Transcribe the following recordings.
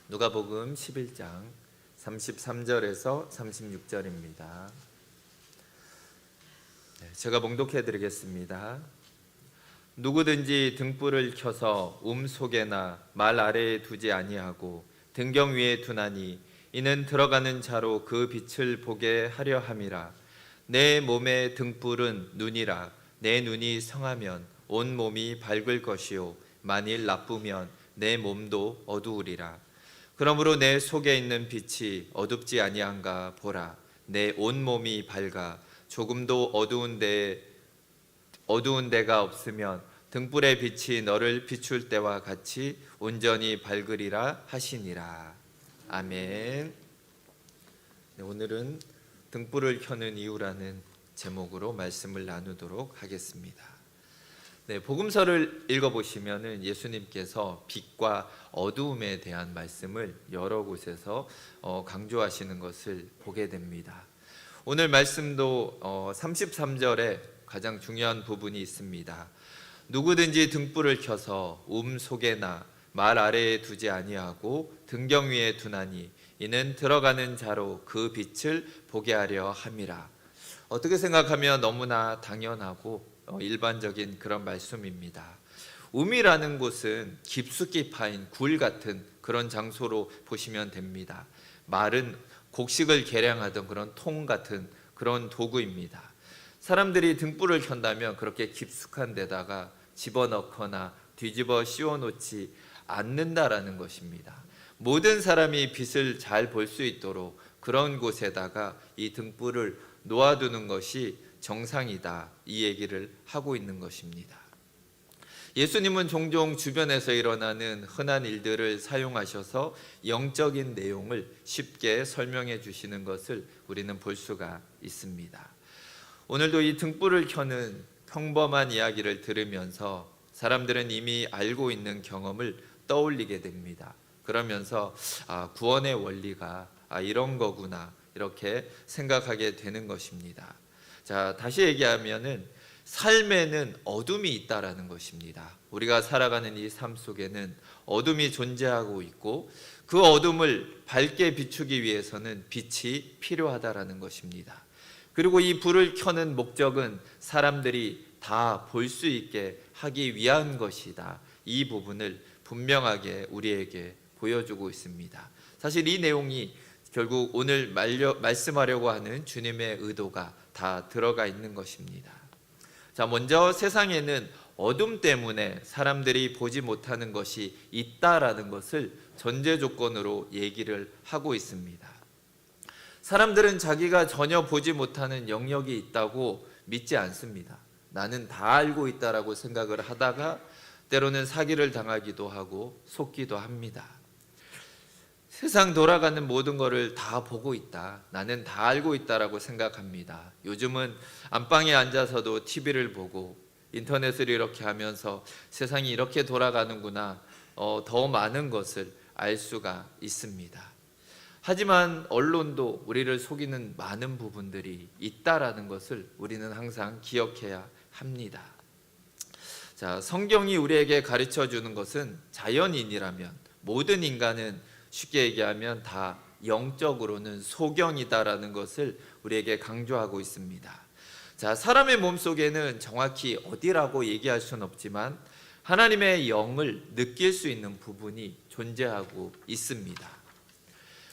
누가복음 11장 33절에서 36절입니다. 제가 봉독해 드리겠습니다. 누구든지 등불을 켜서 속에나 말 아래에 두지 아니하고 등경 위에 두나니 이는 들어가는 자로 그 빛을 보게 하려 함이라. 내 몸의 등불은 눈이라. 내 눈이 성하면 온 몸이 밝을 것이요 만일 나쁘면 내 몸도 어두우리라. 그러므로 내 속에 있는 빛이 어둡지 아니한가 보라. 내 온 몸이 밝아 조금도 어두운 데가 없으면 등불의 빛이 너를 비출 때와 같이 온전히 밝으리라 하시니라. 아멘. 오늘은 등불을 켜는 이유라는 제목으로 말씀을 나누도록 하겠습니다. 복음서를 읽어보시면 예수님께서 빛과 어두움에 대한 말씀을 여러 곳에서 강조하시는 것을 보게 됩니다. 오늘 말씀도 33절에 가장 중요한 부분이 있습니다. 누구든지 등불을 켜서 속에나 말 아래에 두지 아니하고 등경 위에 두나니 이는 들어가는 자로 그 빛을 보게 하려 함이라. 어떻게 생각하면 너무나 당연하고 일반적인 그런 말씀입니다. 음이라는 곳은 깊숙이 파인 굴 같은 그런 장소로 보시면 됩니다. 말은 곡식을 계량하던 그런 통 같은 그런 도구입니다. 사람들이 등불을 켠다면 그렇게 깊숙한 데다가 집어넣거나 뒤집어 씌워놓지 않는다라는 것입니다. 모든 사람이 빛을 잘 볼 수 있도록 그런 곳에다가 이 등불을 놓아두는 것이 정상이다, 이 얘기를 하고 있는 것입니다. 예수님은 종종 주변에서 일어나는 흔한 일들을 사용하셔서 영적인 내용을 쉽게 설명해 주시는 것을 우리는 볼 수가 있습니다. 오늘도 이 등불을 켜는 평범한 이야기를 들으면서 사람들은 이미 알고 있는 경험을 떠올리게 됩니다. 그러면서 구원의 원리가 이런 거구나 이렇게 생각하게 되는 것입니다. 자, 다시 얘기하면은 삶에는 어둠이 있다라는 것입니다. 우리가 살아가는 이 삶 속에는 어둠이 존재하고 있고 그 어둠을 밝게 비추기 위해서는 빛이 필요하다라는 것입니다. 그리고 이 불을 켜는 목적은 사람들이 다 볼 수 있게 하기 위한 것이다. 이 부분을 분명하게 우리에게 보여주고 있습니다. 사실 이 내용이 결국 오늘 말씀하려고 하는 주님의 의도가 다 들어가 있는 것입니다. 자, 먼저 세상에는 어둠 때문에 사람들이 보지 못하는 것이 있다라는 것을 전제 조건으로 얘기를 하고 있습니다. 사람들은 자기가 전혀 보지 못하는 영역이 있다고 믿지 않습니다. 나는 다 알고 있다라고 생각을 하다가 때로는 사기를 당하기도 하고 속기도 합니다. 세상 돌아가는 모든 것을 다 보고 있다, 나는 다 알고 있다라고 생각합니다. 요즘은 안방에 앉아서도 TV를 보고 인터넷을 이렇게 하면서 세상이 이렇게 돌아가는구나, 더 많은 것을 알 수가 있습니다. 하지만 언론도 우리를 속이는 많은 부분들이 있다라는 것을 우리는 항상 기억해야 합니다. 자, 성경이 우리에게 가르쳐 주는 것은 자연인이라면 모든 인간은 쉽게 얘기하면 다 영적으로는 소경이다라는 것을 우리에게 강조하고 있습니다. 자, 사람의 몸속에는 정확히 어디라고 얘기할 수는 없지만 하나님의 영을 느낄 수 있는 부분이 존재하고 있습니다.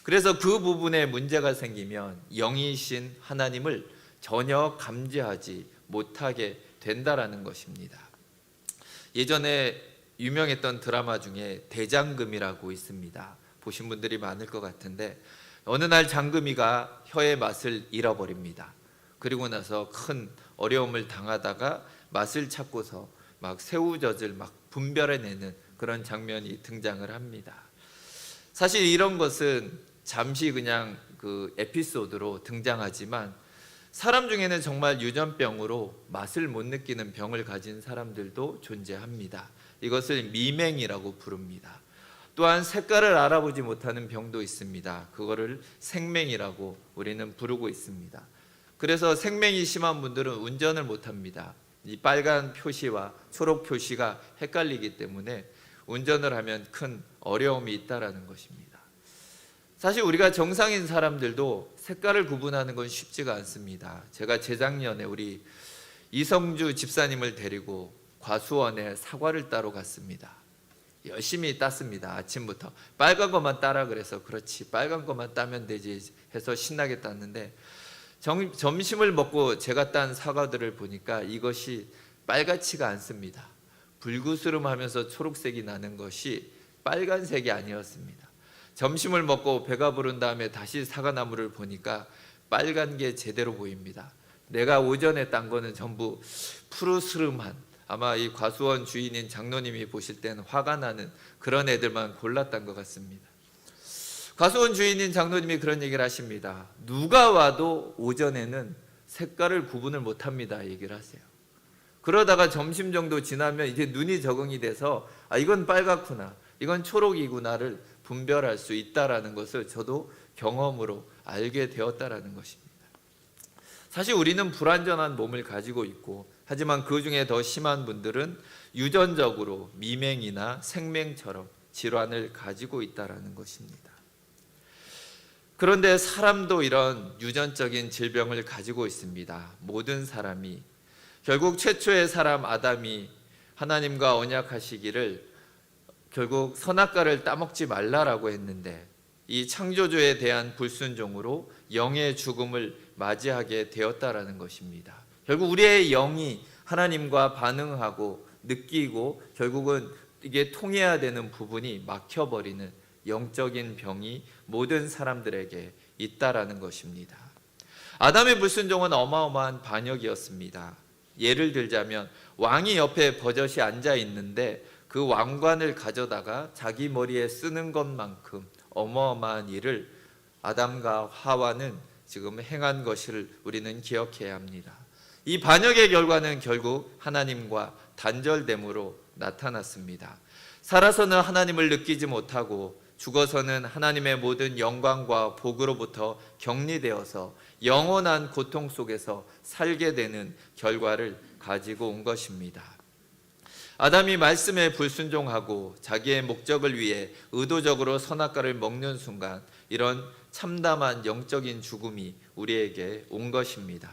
그래서 그 부분에 문제가 생기면 영이신 하나님을 전혀 감지하지 못하게 된다라는 것입니다. 예전에 유명했던 드라마 중에 대장금이라고 있습니다. 보신 분들이 많을 것 같은데 어느 날 장금이가 혀의 맛을 잃어버립니다. 그리고 나서 큰 어려움을 당하다가 맛을 찾고서 막 새우젓을 막 분별해내는 그런 장면이 등장을 합니다. 사실 이런 것은 잠시 그냥 그 에피소드로 등장하지만 사람 중에는 정말 유전병으로 맛을 못 느끼는 병을 가진 사람들도 존재합니다. 이것을 미맹이라고 부릅니다. 또한 색깔을 알아보지 못하는 병도 있습니다. 그거를 생맹이라고 우리는 부르고 있습니다. 그래서 생맹이 심한 분들은 운전을 못합니다. 이 빨간 표시와 초록 표시가 헷갈리기 때문에 운전을 하면 큰 어려움이 있다라는 것입니다. 사실 우리가 정상인 사람들도 색깔을 구분하는 건 쉽지가 않습니다. 제가 재작년에 우리 이성주 집사님을 데리고 과수원에 사과를 따러 갔습니다. 열심히 땄습니다. 아침부터 빨간 것만 따라 그래서 그렇지 빨간 것만 따면 되지 해서 신나게 땄는데 점심을 먹고 제가 딴 사과들을 보니까 이것이 빨갛지가 않습니다. 불구스름하면서 초록색이 나는 것이 빨간색이 아니었습니다. 점심을 먹고 배가 부른 다음에 다시 사과나무를 보니까 빨간 게 제대로 보입니다. 내가 오전에 딴 거는 전부 푸르스름한, 아마 이 과수원 주인인 장로님이 보실 때는 화가 나는 그런 애들만 골랐던 것 같습니다. 과수원 주인인 장로님이 그런 얘기를 하십니다. 누가 와도 오전에는 색깔을 구분을 못합니다 얘기를 하세요. 그러다가 점심 정도 지나면 이제 눈이 적응이 돼서 이건 빨갛구나, 이건 초록이구나를 분별할 수 있다라는 것을 저도 경험으로 알게 되었다라는 것입니다. 사실 우리는 불완전한 몸을 가지고 있고, 하지만 그 중에 더 심한 분들은 유전적으로 미맹이나 생맹처럼 질환을 가지고 있다라는 것입니다. 그런데 사람도 이런 유전적인 질병을 가지고 있습니다. 모든 사람이. 결국 최초의 사람 아담이 하나님과 언약하시기를 결국 선악과를 따먹지 말라라고 했는데, 이 창조주에 대한 불순종으로 영의 죽음을 맞이하게 되었다라는 것입니다. 결국 우리의 영이 하나님과 반응하고 느끼고 결국은 이게 통해야 되는 부분이 막혀버리는 영적인 병이 모든 사람들에게 있다라는 것입니다. 아담의 불순종은 어마어마한 반역이었습니다. 예를 들자면 왕이 옆에 버젓이 앉아 있는데 그 왕관을 가져다가 자기 머리에 쓰는 것만큼 어마어마한 일을 아담과 하와는 지금 행한 것을 우리는 기억해야 합니다. 이 반역의 결과는 결국 하나님과 단절됨으로 나타났습니다. 살아서는 하나님을 느끼지 못하고 죽어서는 하나님의 모든 영광과 복으로부터 격리되어서 영원한 고통 속에서 살게 되는 결과를 가지고 온 것입니다. 아담이 말씀에 불순종하고 자기의 목적을 위해 의도적으로 선악과를 먹는 순간 이런 참담한 영적인 죽음이 우리에게 온 것입니다.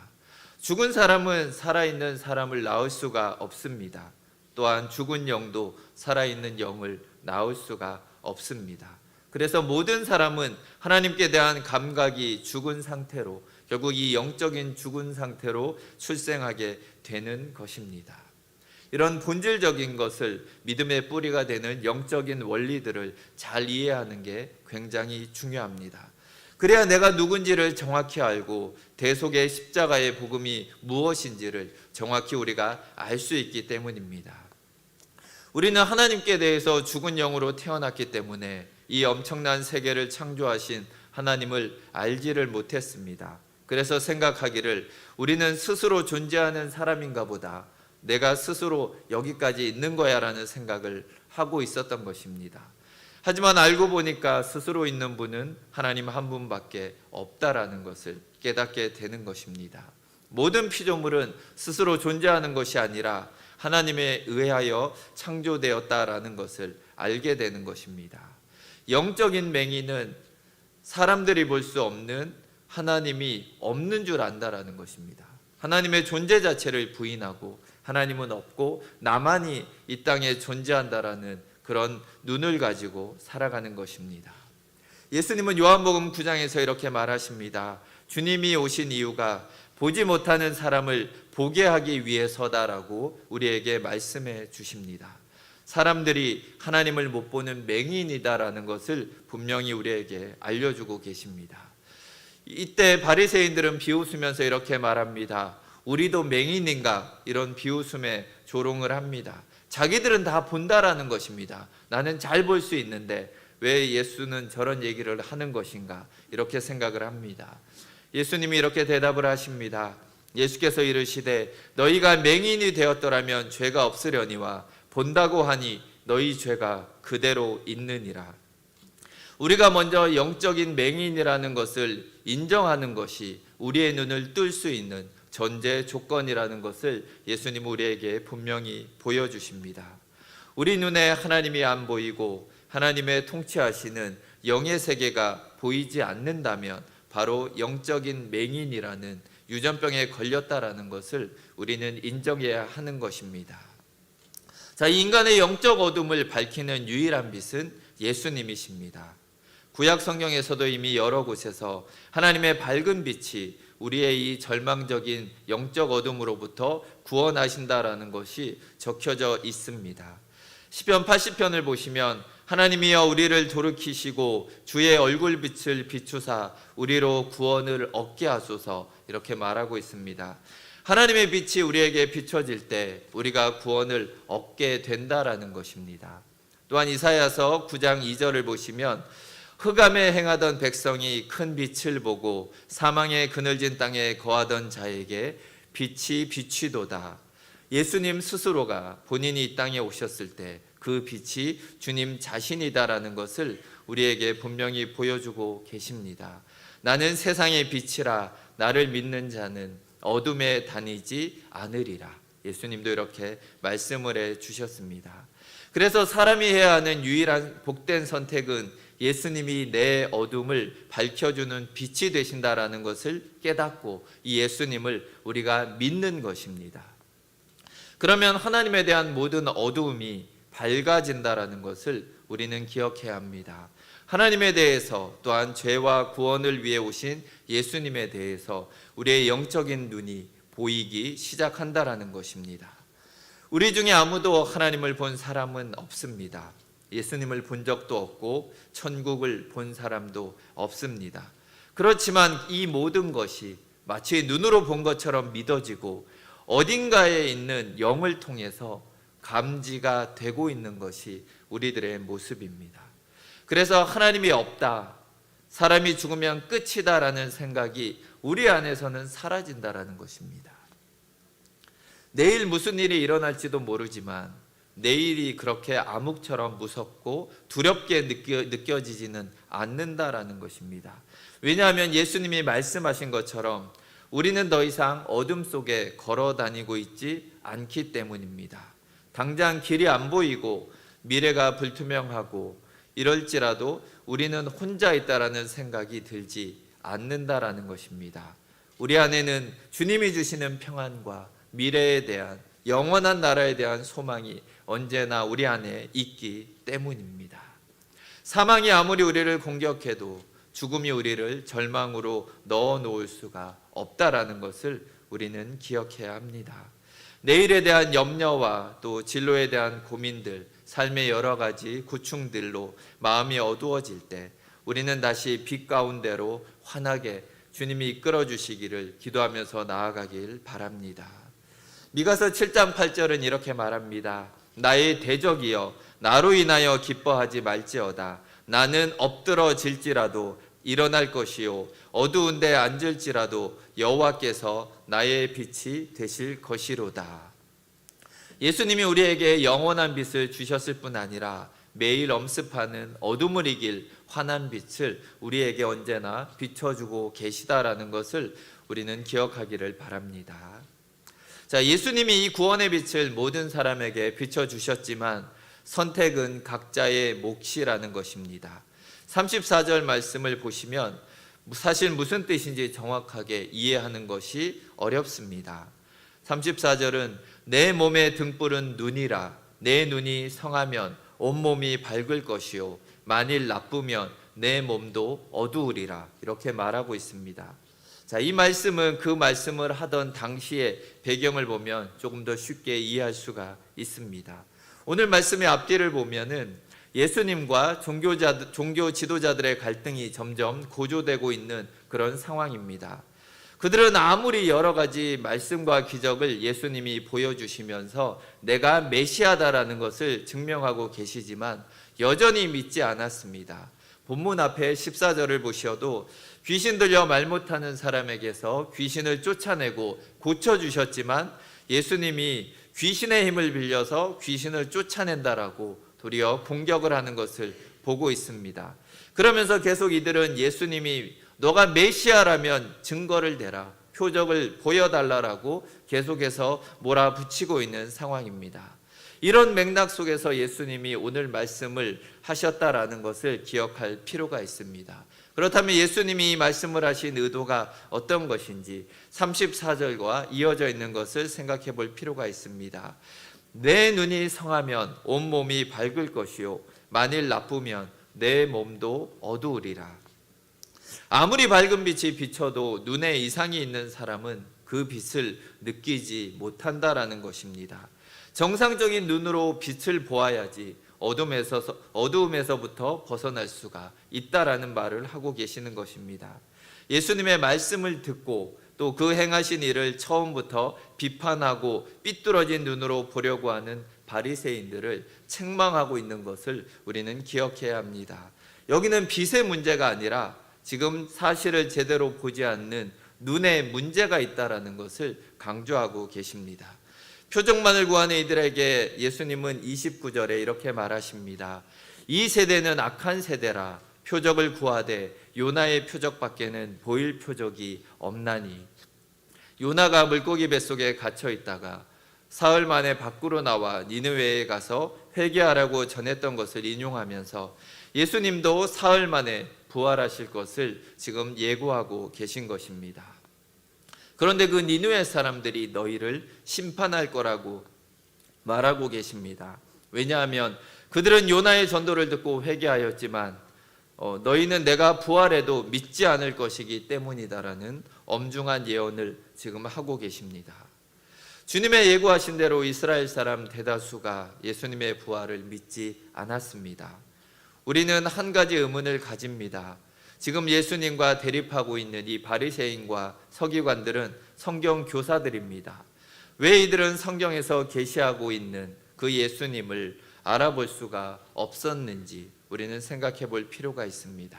죽은 사람은 살아있는 사람을 낳을 수가 없습니다. 또한 죽은 영도 살아있는 영을 낳을 수가 없습니다. 그래서 모든 사람은 하나님께 대한 감각이 죽은 상태로 결국 이 영적인 죽은 상태로 출생하게 되는 것입니다. 이런 본질적인 것을 믿음의 뿌리가 되는 영적인 원리들을 잘 이해하는 게 굉장히 중요합니다. 그래야 내가 누군지를 정확히 알고 대속의 십자가의 복음이 무엇인지를 정확히 우리가 알 수 있기 때문입니다. 우리는 하나님께 대해서 죽은 영으로 태어났기 때문에 이 엄청난 세계를 창조하신 하나님을 알지를 못했습니다. 그래서 생각하기를 우리는 스스로 존재하는 사람인가 보다, 내가 스스로 여기까지 있는 거야 라는 생각을 하고 있었던 것입니다. 하지만 알고 보니까 스스로 있는 분은 하나님 한 분밖에 없다라는 것을 깨닫게 되는 것입니다. 모든 피조물은 스스로 존재하는 것이 아니라 하나님에 의하여 창조되었다라는 것을 알게 되는 것입니다. 영적인 맹인은 사람들이 볼 수 없는 하나님이 없는 줄 안다라는 것입니다. 하나님의 존재 자체를 부인하고 하나님은 없고 나만이 이 땅에 존재한다라는 그런 눈을 가지고 살아가는 것입니다. 예수님은 요한복음 9장에서 이렇게 말하십니다. 주님이 오신 이유가 보지 못하는 사람을 보게 하기 위해서다라고 우리에게 말씀해 주십니다. 사람들이 하나님을 못 보는 맹인이다라는 것을 분명히 우리에게 알려주고 계십니다. 이때 바리새인들은 비웃으면서 이렇게 말합니다. 우리도 맹인인가? 이런 비웃음에 조롱을 합니다. 자기들은 다 본다라는 것입니다. 나는 잘 볼 수 있는데 왜 예수는 저런 얘기를 하는 것인가? 이렇게 생각을 합니다. 예수님이 이렇게 대답을 하십니다. 예수께서 이르시되 너희가 맹인이 되었더라면 죄가 없으려니와 본다고 하니 너희 죄가 그대로 있느니라. 우리가 먼저 영적인 맹인이라는 것을 인정하는 것이 우리의 눈을 뜰 수 있는 전제 조건이라는 것을 예수님 우리에게 분명히 보여주십니다. 우리 눈에 하나님이 안 보이고 하나님의 통치하시는 영의 세계가 보이지 않는다면 바로 영적인 맹인이라는 유전병에 걸렸다라는 것을 우리는 인정해야 하는 것입니다. 자, 이 인간의 영적 어둠을 밝히는 유일한 빛은 예수님이십니다. 구약 성경에서도 이미 여러 곳에서 하나님의 밝은 빛이 우리의 이 절망적인 영적 어둠으로부터 구원하신다라는 것이 적혀져 있습니다. 시편 80편을 보시면 하나님이여 우리를 돌이키시고 주의 얼굴빛을 비추사 우리로 구원을 얻게 하소서, 이렇게 말하고 있습니다. 하나님의 빛이 우리에게 비춰질 때 우리가 구원을 얻게 된다라는 것입니다. 또한 이사야서 9장 2절을 보시면 흑암에 행하던 백성이 큰 빛을 보고 사망의 그늘진 땅에 거하던 자에게 빛이 비치도다. 예수님 스스로가 본인이 이 땅에 오셨을 때 그 빛이 주님 자신이다라는 것을 우리에게 분명히 보여주고 계십니다. 나는 세상의 빛이라 나를 믿는 자는 어둠에 다니지 않으리라. 예수님도 이렇게 말씀을 해 주셨습니다. 그래서 사람이 해야 하는 유일한 복된 선택은 예수님이 내 어둠을 밝혀주는 빛이 되신다라는 것을 깨닫고 이 예수님을 우리가 믿는 것입니다. 그러면 하나님에 대한 모든 어두움이 밝아진다라는 것을 우리는 기억해야 합니다. 하나님에 대해서, 또한 죄와 구원을 위해 오신 예수님에 대해서 우리의 영적인 눈이 보이기 시작한다라는 것입니다. 우리 중에 아무도 하나님을 본 사람은 없습니다. 예수님을 본 적도 없고 천국을 본 사람도 없습니다. 그렇지만 이 모든 것이 마치 눈으로 본 것처럼 믿어지고 어딘가에 있는 영을 통해서 감지가 되고 있는 것이 우리들의 모습입니다. 그래서 하나님이 없다, 사람이 죽으면 끝이다라는 생각이 우리 안에서는 사라진다라는 것입니다. 내일 무슨 일이 일어날지도 모르지만 내일이 그렇게 암흑처럼 무섭고 두렵게 느껴지지는 않는다라는 것입니다. 왜냐하면 예수님이 말씀하신 것처럼 우리는 더 이상 어둠 속에 걸어 다니고 있지 않기 때문입니다. 당장 길이 안 보이고 미래가 불투명하고 이럴지라도 우리는 혼자 있다라는 생각이 들지 않는다라는 것입니다. 우리 안에는 주님이 주시는 평안과 미래에 대한, 영원한 나라에 대한 소망이 언제나 우리 안에 있기 때문입니다. 사망이 아무리 우리를 공격해도 죽음이 우리를 절망으로 넣어 놓을 수가 없다라는 것을 우리는 기억해야 합니다. 내일에 대한 염려와 또 진로에 대한 고민들, 삶의 여러 가지 고충들로 마음이 어두워질 때 우리는 다시 빛 가운데로 환하게 주님이 이끌어 주시기를 기도하면서 나아가길 바랍니다. 미가서 7장 8절은 이렇게 말합니다. 나의 대적이여 나로 인하여 기뻐하지 말지어다. 나는 엎드러질지라도 일어날 것이요 어두운 데 앉을지라도 여호와께서 나의 빛이 되실 것이로다. 예수님이 우리에게 영원한 빛을 주셨을 뿐 아니라 매일 엄습하는 어둠을 이길 환한 빛을 우리에게 언제나 비춰주고 계시다라는 것을 우리는 기억하기를 바랍니다. 자, 예수님이 이 구원의 빛을 모든 사람에게 비춰주셨지만 선택은 각자의 몫이라는 것입니다. 34절 말씀을 보시면 사실 무슨 뜻인지 정확하게 이해하는 것이 어렵습니다. 34절은 내 몸의 등불은 눈이라. 내 눈이 성하면 온몸이 밝을 것이요 만일 나쁘면 내 몸도 어두우리라. 이렇게 말하고 있습니다. 자, 이 말씀은 그 말씀을 하던 당시의 배경을 보면 조금 더 쉽게 이해할 수가 있습니다. 오늘 말씀의 앞뒤를 보면은 예수님과 종교 지도자들의 갈등이 점점 고조되고 있는 그런 상황입니다. 그들은 아무리 여러 가지 말씀과 기적을 예수님이 보여주시면서 내가 메시아다라는 것을 증명하고 계시지만 여전히 믿지 않았습니다. 본문 앞에 14절을 보셔도 귀신 들려 말 못하는 사람에게서 귀신을 쫓아내고 고쳐주셨지만 예수님이 귀신의 힘을 빌려서 귀신을 쫓아낸다라고 도리어 공격을 하는 것을 보고 있습니다. 그러면서 계속 이들은 예수님이 너가 메시아라면 증거를 대라, 표적을 보여달라고 계속해서 몰아붙이고 있는 상황입니다. 이런 맥락 속에서 예수님이 오늘 말씀을 하셨다라는 것을 기억할 필요가 있습니다. 그렇다면 예수님이 이 말씀을 하신 의도가 어떤 것인지 34절과 이어져 있는 것을 생각해 볼 필요가 있습니다. 내 눈이 성하면 온몸이 밝을 것이요 만일 나쁘면 내 몸도 어두우리라. 아무리 밝은 빛이 비춰도 눈에 이상이 있는 사람은 그 빛을 느끼지 못한다라는 것입니다. 정상적인 눈으로 빛을 보아야지 어두움에서부터 벗어날 수가 있다라는 말을 하고 계시는 것입니다. 예수님의 말씀을 듣고 또 그 행하신 일을 처음부터 비판하고 삐뚤어진 눈으로 보려고 하는 바리새인들을 책망하고 있는 것을 우리는 기억해야 합니다. 여기는 빛의 문제가 아니라 지금 사실을 제대로 보지 않는 눈에 문제가 있다라는 것을 강조하고 계십니다. 표적만을 구하는 이들에게 예수님은 29절에 이렇게 말하십니다. 이 세대는 악한 세대라. 표적을 구하되 요나의 표적밖에는 보일 표적이 없나니. 요나가 물고기 뱃속에 갇혀 있다가 사흘 만에 밖으로 나와 니느웨에 가서 회개하라고 전했던 것을 인용하면서 예수님도 사흘 만에 부활하실 것을 지금 예고하고 계신 것입니다. 그런데 그 니느웨 사람들이 너희를 심판할 거라고 말하고 계십니다. 왜냐하면 그들은 요나의 전도를 듣고 회개하였지만 너희는 내가 부활해도 믿지 않을 것이기 때문이다라는 엄중한 예언을 지금 하고 계십니다. 주님의 예고하신 대로 이스라엘 사람 대다수가 예수님의 부활을 믿지 않았습니다. 우리는 한 가지 의문을 가집니다. 지금 예수님과 대립하고 있는 이 바리새인과 서기관들은 성경 교사들입니다. 왜 이들은 성경에서 계시하고 있는 그 예수님을 알아볼 수가 없었는지 우리는 생각해 볼 필요가 있습니다.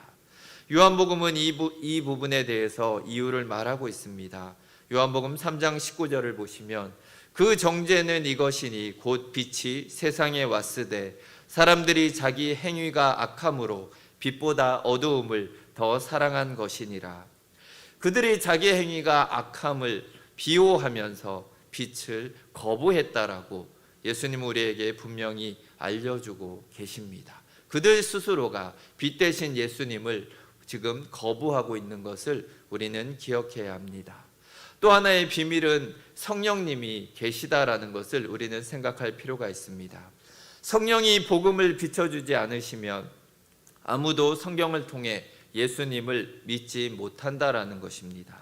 요한복음은 이 부분에 대해서 이유를 말하고 있습니다. 요한복음 3장 19절을 보시면 그 정죄는 이것이니 곧 빛이 세상에 왔으되 사람들이 자기 행위가 악함으로 빛보다 어두움을 더 사랑한 것이니라. 그들이 자기 행위가 악함을 비호하면서 빛을 거부했다라고 예수님 우리에게 분명히 알려주고 계십니다. 그들 스스로가 빛 대신 예수님을 지금 거부하고 있는 것을 우리는 기억해야 합니다. 또 하나의 비밀은 성령님이 계시다라는 것을 우리는 생각할 필요가 있습니다. 성령이 복음을 비춰주지 않으시면 아무도 성경을 통해 예수님을 믿지 못한다라는 것입니다.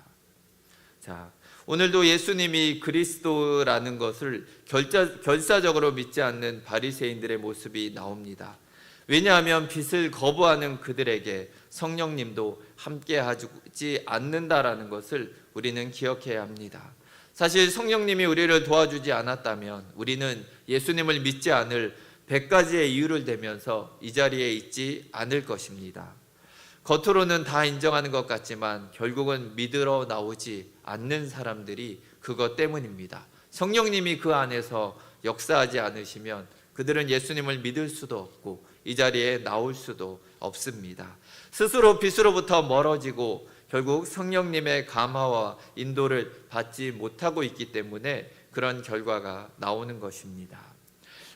자, 오늘도 예수님이 그리스도라는 것을 결사적으로 믿지 않는 바리새인들의 모습이 나옵니다. 왜냐하면 빛을 거부하는 그들에게 성령님도 함께하지 않는다라는 것을 우리는 기억해야 합니다. 사실 성령님이 우리를 도와주지 않았다면 우리는 예수님을 믿지 않을 100가지의 이유를 대면서 이 자리에 있지 않을 것입니다. 겉으로는 다 인정하는 것 같지만 결국은 믿으러 나오지 않는 사람들이 그것 때문입니다. 성령님이 그 안에서 역사하지 않으시면 그들은 예수님을 믿을 수도 없고 이 자리에 나올 수도 없습니다. 스스로 빛으로부터 멀어지고 결국 성령님의 감화와 인도를 받지 못하고 있기 때문에 그런 결과가 나오는 것입니다.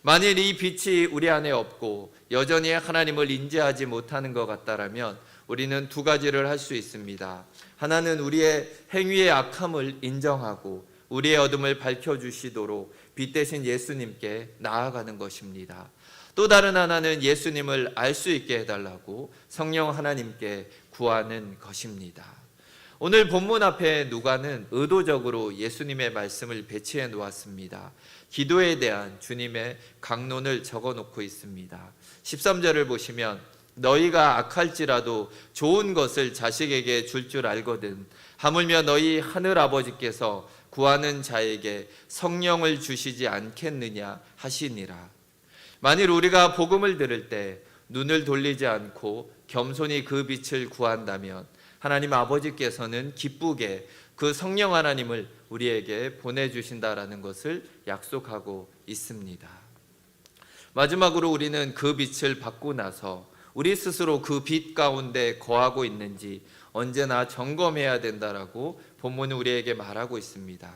만일 이 빛이 우리 안에 없고 여전히 하나님을 인지하지 못하는 것 같다라면 우리는 두 가지를 할 수 있습니다. 하나는 우리의 행위의 악함을 인정하고 우리의 어둠을 밝혀주시도록 빛 대신 예수님께 나아가는 것입니다. 또 다른 하나는 예수님을 알 수 있게 해달라고 성령 하나님께 구하는 것입니다. 오늘 본문 앞에 누가는 의도적으로 예수님의 말씀을 배치해 놓았습니다. 기도에 대한 주님의 강론을 적어놓고 있습니다. 13절을 보시면 너희가 악할지라도 좋은 것을 자식에게 줄 줄 알거든 하물며 너희 하늘 아버지께서 구하는 자에게 성령을 주시지 않겠느냐 하시니라. 만일 우리가 복음을 들을 때 눈을 돌리지 않고 겸손히 그 빛을 구한다면 하나님 아버지께서는 기쁘게 그 성령 하나님을 우리에게 보내주신다라는 것을 약속하고 있습니다. 마지막으로 우리는 그 빛을 받고 나서 우리 스스로 그 빛 가운데 거하고 있는지 언제나 점검해야 된다라고 본문은 우리에게 말하고 있습니다.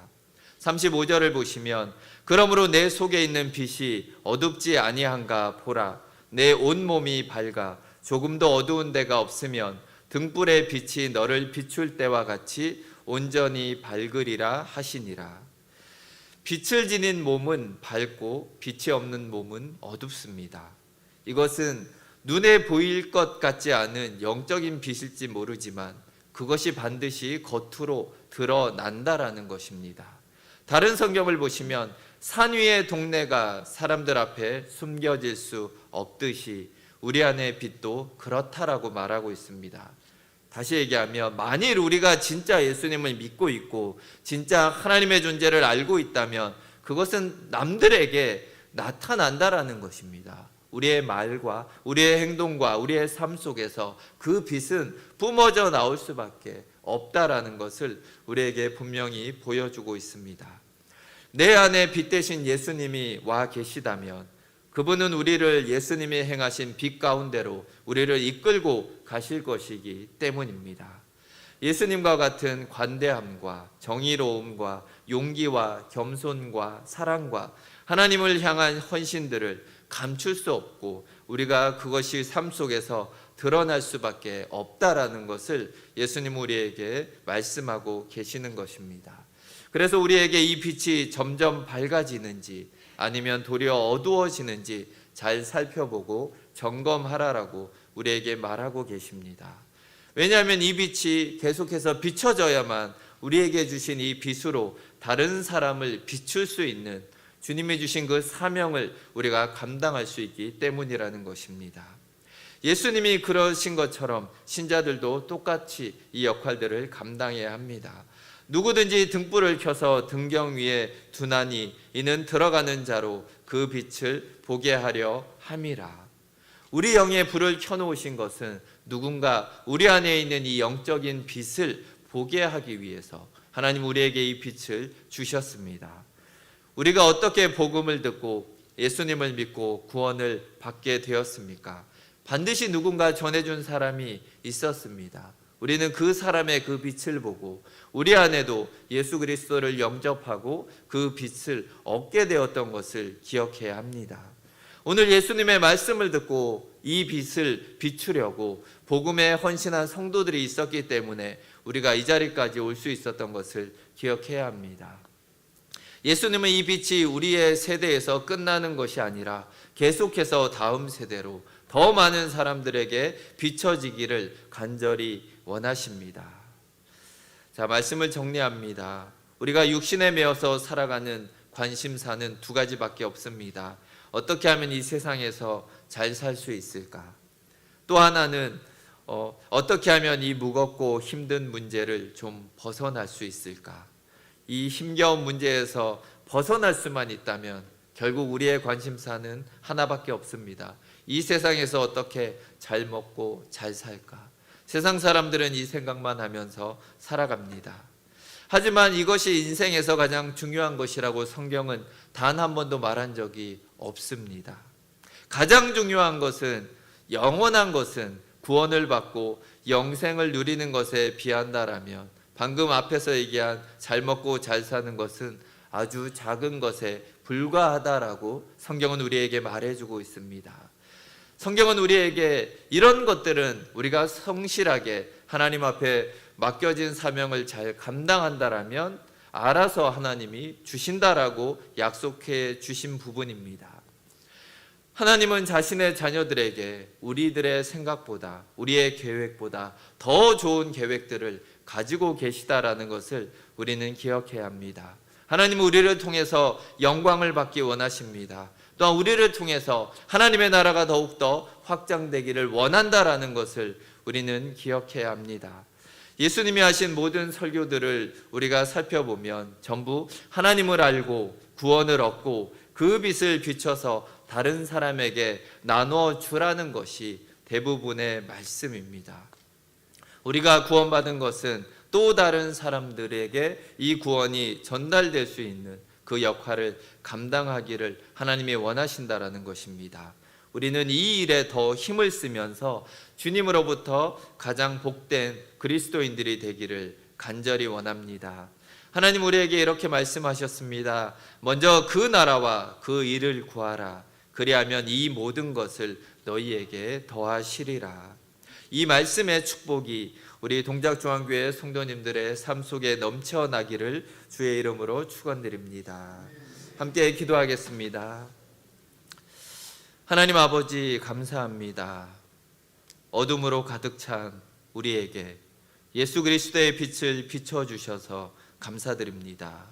35절을 보시면 그러므로 내 속에 있는 빛이 어둡지 아니한가 보라. 내 온몸이 밝아 조금도 어두운 데가 없으면 등불의 빛이 너를 비출 때와 같이 온전히 밝으리라 하시니라. 빛을 지닌 몸은 밝고 빛이 없는 몸은 어둡습니다. 이것은 눈에 보일 것 같지 않은 영적인 빛일지 모르지만 그것이 반드시 겉으로 드러난다라는 것입니다. 다른 성경을 보시면 산 위의 동네가 사람들 앞에 숨겨질 수 없듯이 우리 안의 빛도 그렇다라고 말하고 있습니다. 다시 얘기하면 만일 우리가 진짜 예수님을 믿고 있고 진짜 하나님의 존재를 알고 있다면 그것은 남들에게 나타난다라는 것입니다. 우리의 말과 우리의 행동과 우리의 삶 속에서 그 빛은 뿜어져 나올 수밖에 없다라는 것을 우리에게 분명히 보여주고 있습니다. 내 안에 빛 대신 예수님이 와 계시다면 그분은 우리를 예수님이 행하신 빛 가운데로 우리를 이끌고 가실 것이기 때문입니다. 예수님과 같은 관대함과 정의로움과 용기와 겸손과 사랑과 하나님을 향한 헌신들을 감출 수 없고 우리가 그것이 삶 속에서 드러날 수밖에 없다라는 것을 예수님 우리에게 말씀하고 계시는 것입니다. 그래서 우리에게 이 빛이 점점 밝아지는지 아니면 도리어 어두워지는지 잘 살펴보고 점검하라라고 우리에게 말하고 계십니다. 왜냐하면 이 빛이 계속해서 비춰져야만 우리에게 주신 이 빛으로 다른 사람을 비출 수 있는 주님이 주신 그 사명을 우리가 감당할 수 있기 때문이라는 것입니다. 예수님이 그러신 것처럼 신자들도 똑같이 이 역할들을 감당해야 합니다. 누구든지 등불을 켜서 등경 위에 두나니 이는 들어가는 자로 그 빛을 보게 하려 함이라. 우리 영에 불을 켜놓으신 것은 누군가 우리 안에 있는 이 영적인 빛을 보게 하기 위해서 하나님 우리에게 이 빛을 주셨습니다. 우리가 어떻게 복음을 듣고 예수님을 믿고 구원을 받게 되었습니까? 반드시 누군가 전해준 사람이 있었습니다. 우리는 그 사람의 그 빛을 보고 우리 안에도 예수 그리스도를 영접하고 그 빛을 얻게 되었던 것을 기억해야 합니다. 오늘 예수님의 말씀을 듣고 이 빛을 비추려고 복음에 헌신한 성도들이 있었기 때문에 우리가 이 자리까지 올 수 있었던 것을 기억해야 합니다. 예수님은 이 빛이 우리의 세대에서 끝나는 것이 아니라 계속해서 다음 세대로 더 많은 사람들에게 비춰지기를 간절히 원하십니다. 자, 말씀을 정리합니다. 우리가 육신에 매여서 살아가는 관심사는 두 가지밖에 없습니다. 어떻게 하면 이 세상에서 잘 살 수 있을까? 또 하나는 어떻게 하면 이 무겁고 힘든 문제를 좀 벗어날 수 있을까? 이 힘겨운 문제에서 벗어날 수만 있다면 결국 우리의 관심사는 하나밖에 없습니다. 이 세상에서 어떻게 잘 먹고 잘 살까? 세상 사람들은 이 생각만 하면서 살아갑니다. 하지만 이것이 인생에서 가장 중요한 것이라고 성경은 단 한 번도 말한 적이 없습니다. 가장 중요한 것은 영원한 것은 구원을 받고 영생을 누리는 것에 비한다라면 방금 앞에서 얘기한 잘 먹고 잘 사는 것은 아주 작은 것에 불과하다라고 성경은 우리에게 말해주고 있습니다. 성경은 우리에게 이런 것들은 우리가 성실하게 하나님 앞에 맡겨진 사명을 잘 감당한다라면 알아서 하나님이 주신다라고 약속해 주신 부분입니다. 하나님은 자신의 자녀들에게 우리들의 생각보다 우리의 계획보다 더 좋은 계획들을 가지고 계시다라는 것을 우리는 기억해야 합니다. 하나님은 우리를 통해서 영광을 받기 원하십니다. 또한 우리를 통해서 하나님의 나라가 더욱더 확장되기를 원한다라는 것을 우리는 기억해야 합니다. 예수님이 하신 모든 설교들을 우리가 살펴보면 전부 하나님을 알고 구원을 얻고 그 빛을 비춰서 다른 사람에게 나누어 주라는 것이 대부분의 말씀입니다. 우리가 구원받은 것은 또 다른 사람들에게 이 구원이 전달될 수 있는 그 역할을 감당하기를 하나님이 원하신다라는 것입니다. 우리는 이 일에 더 힘을 쓰면서 주님으로부터 가장 복된 그리스도인들이 되기를 간절히 원합니다. 하나님 우리에게 이렇게 말씀하셨습니다. 먼저 그 나라와 그 일을 구하라. 그리하면 이 모든 것을 너희에게 더하시리라. 이 말씀의 축복이 우리 동작중앙교회 성도님들의 삶 속에 넘쳐나기를 주의 이름으로 축원드립니다. 함께 기도하겠습니다. 하나님 아버지, 감사합니다. 어둠으로 가득 찬 우리에게 예수 그리스도의 빛을 비춰주셔서 감사드립니다.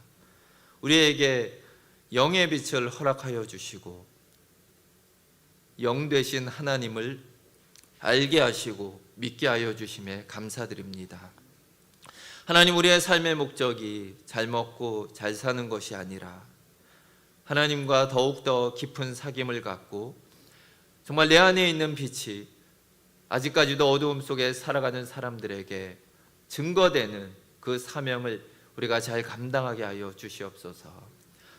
우리에게 영의 빛을 허락하여 주시고 영 되신 하나님을 알게 하시고 믿게 하여 주심에 감사드립니다. 하나님, 우리의 삶의 목적이 잘 먹고 잘 사는 것이 아니라 하나님과 더욱더 깊은 사귐을 갖고 정말 내 안에 있는 빛이 아직까지도 어두움 속에 살아가는 사람들에게 증거되는 그 사명을 우리가 잘 감당하게 하여 주시옵소서.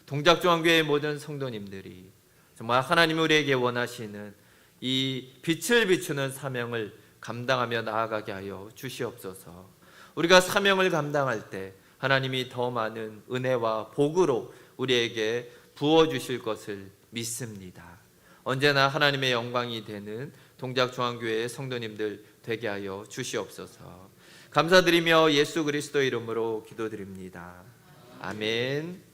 동작중앙교회의 모든 성도님들이 정말 하나님이 우리에게 원하시는 이 빛을 비추는 사명을 감당하며 나아가게 하여 주시옵소서. 우리가 사명을 감당할 때 하나님이 더 많은 은혜와 복으로 우리에게 부어주실 것을 믿습니다. 언제나 하나님의 영광이 되는 동작중앙교회의 성도님들 되게 하여 주시옵소서. 감사드리며 예수 그리스도 이름으로 기도드립니다. 아멘.